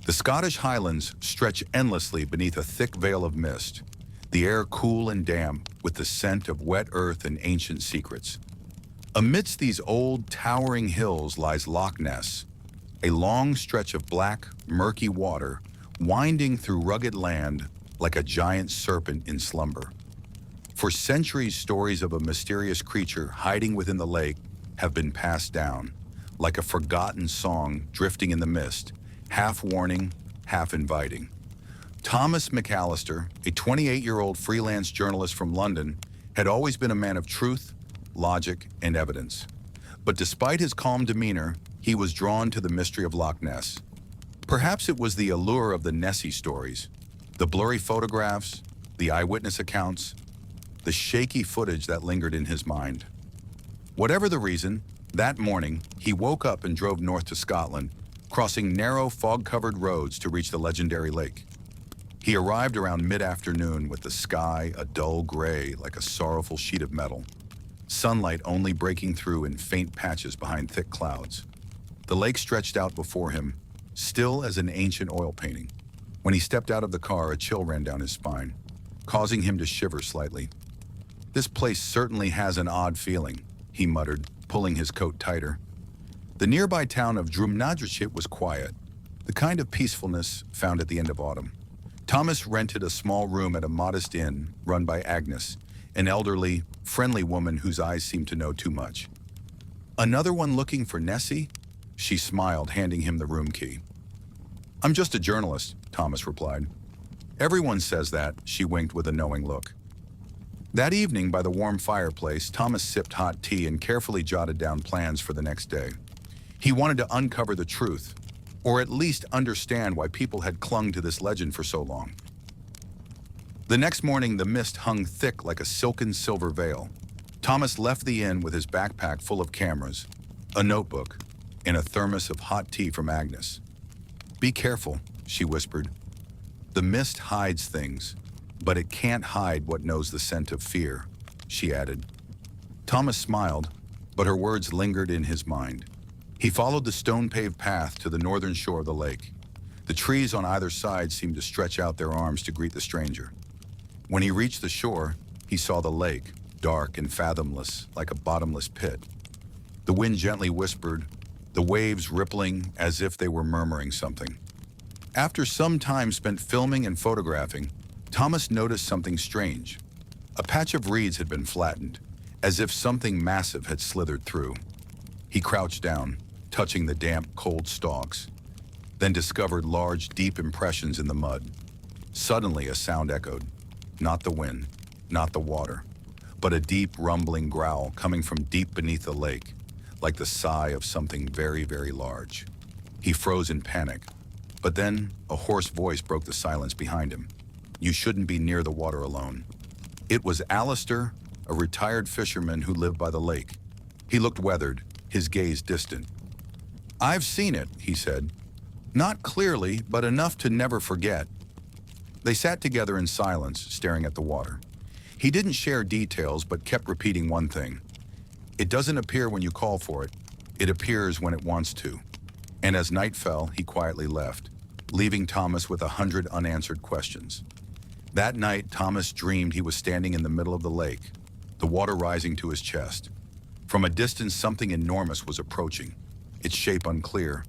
The Scottish Highlands stretch endlessly beneath a thick veil of mist, the air cool and damp with the scent of wet earth and ancient secrets. Amidst these old, towering hills lies Loch Ness, a long stretch of black, murky water winding through rugged land like a giant serpent in slumber. For centuries, stories of a mysterious creature hiding within the lake have been passed down, like a forgotten song drifting in the mist, half warning, half inviting. Thomas McAllister, a 28-year-old freelance journalist from London, had always been a man of truth, logic, and evidence. But despite his calm demeanor, he was drawn to the mystery of Loch Ness. Perhaps it was the allure of the Nessie stories, the blurry photographs, the eyewitness accounts, the shaky footage that lingered in his mind. Whatever the reason, that morning, he woke up and drove north to Scotland, crossing narrow, fog-covered roads to reach the legendary lake. He arrived around mid-afternoon with the sky a dull gray like a sorrowful sheet of metal, sunlight only breaking through in faint patches behind thick clouds. The lake stretched out before him, still as an ancient oil painting. When he stepped out of the car, a chill ran down his spine, causing him to shiver slightly. "This place certainly has an odd feeling," he muttered, pulling his coat tighter. The nearby town of Drumnadrochit was quiet, the kind of peacefulness found at the end of autumn. Thomas rented a small room at a modest inn run by Agnes, an elderly, friendly woman whose eyes seemed to know too much. "Another one looking for Nessie?" She smiled, handing him the room key. "I'm just a journalist," Thomas replied. "Everyone says that," she winked with a knowing look. That evening, by the warm fireplace, Thomas sipped hot tea and carefully jotted down plans for the next day. He wanted to uncover the truth, or at least understand why people had clung to this legend for so long. The next morning, the mist hung thick like a silken silver veil. Thomas left the inn with his backpack full of cameras, a notebook, and a thermos of hot tea from Agnes. "Be careful," she whispered. "The mist hides things, but it can't hide what knows the scent of fear," she added. Thomas smiled, but her words lingered in his mind. He followed the stone-paved path to the northern shore of the lake. The trees on either side seemed to stretch out their arms to greet the stranger. When he reached the shore, he saw the lake, dark and fathomless, like a bottomless pit. The wind gently whispered, the waves rippling as if they were murmuring something. After some time spent filming and photographing, Thomas noticed something strange. A patch of reeds had been flattened, as if something massive had slithered through. He crouched down, touching the damp, cold stalks, then discovered large, deep impressions in the mud. Suddenly, a sound echoed. Not the wind, not the water, but a deep, rumbling growl coming from deep beneath the lake, like the sigh of something very, very large. He froze in panic, but then a hoarse voice broke the silence behind him. "You shouldn't be near the water alone." It was Alistair, a retired fisherman who lived by the lake. He looked weathered, his gaze distant. "I've seen it," he said. "Not clearly, but enough to never forget." They sat together in silence, staring at the water. He didn't share details, but kept repeating one thing. "It doesn't appear when you call for it. It appears when it wants to." And as night fell, he quietly left, leaving Thomas with 100 unanswered questions. That night, Thomas dreamed he was standing in the middle of the lake, the water rising to his chest. From a distance, something enormous was approaching, its shape unclear,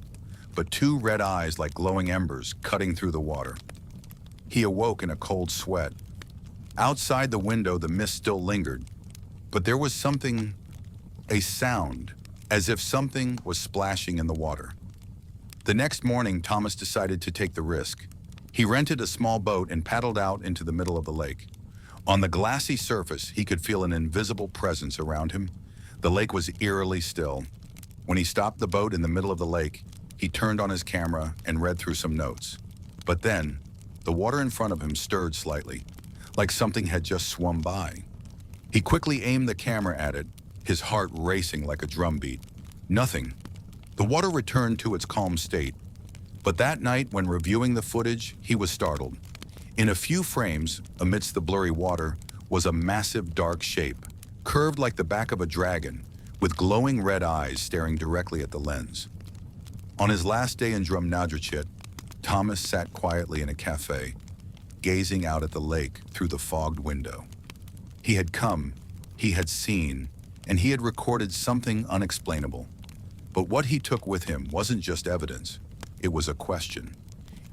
but two red eyes like glowing embers cutting through the water. He awoke in a cold sweat. Outside the window, the mist still lingered, but there was something, a sound, as if something was splashing in the water. The next morning, Thomas decided to take the risk. He rented a small boat and paddled out into the middle of the lake. On the glassy surface, he could feel an invisible presence around him. The lake was eerily still. When he stopped the boat in the middle of the lake, he turned on his camera and read through some notes. But then, the water in front of him stirred slightly, like something had just swum by. He quickly aimed the camera at it, his heart racing like a drumbeat. Nothing. The water returned to its calm state. But that night, when reviewing the footage, he was startled. In a few frames, amidst the blurry water, was a massive dark shape, curved like the back of a dragon, with glowing red eyes staring directly at the lens. On his last day in Drumnadrochit, Thomas sat quietly in a cafe, gazing out at the lake through the fogged window. He had come, he had seen, and he had recorded something unexplainable. But what he took with him wasn't just evidence, it was a question.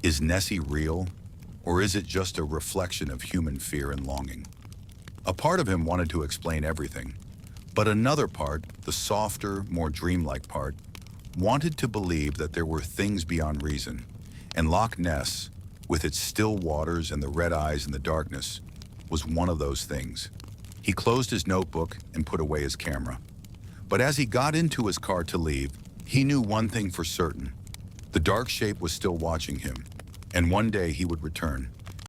Is Nessie real, or is it just a reflection of human fear and longing? A part of him wanted to explain everything, but another part, the softer, more dreamlike part, wanted to believe that there were things beyond reason, and Loch Ness, with its still waters and the red eyes in the darkness, was one of those things. He closed his notebook and put away his camera. But as he got into his car to leave, he knew one thing for certain. The dark shape was still watching him, and one day he would return.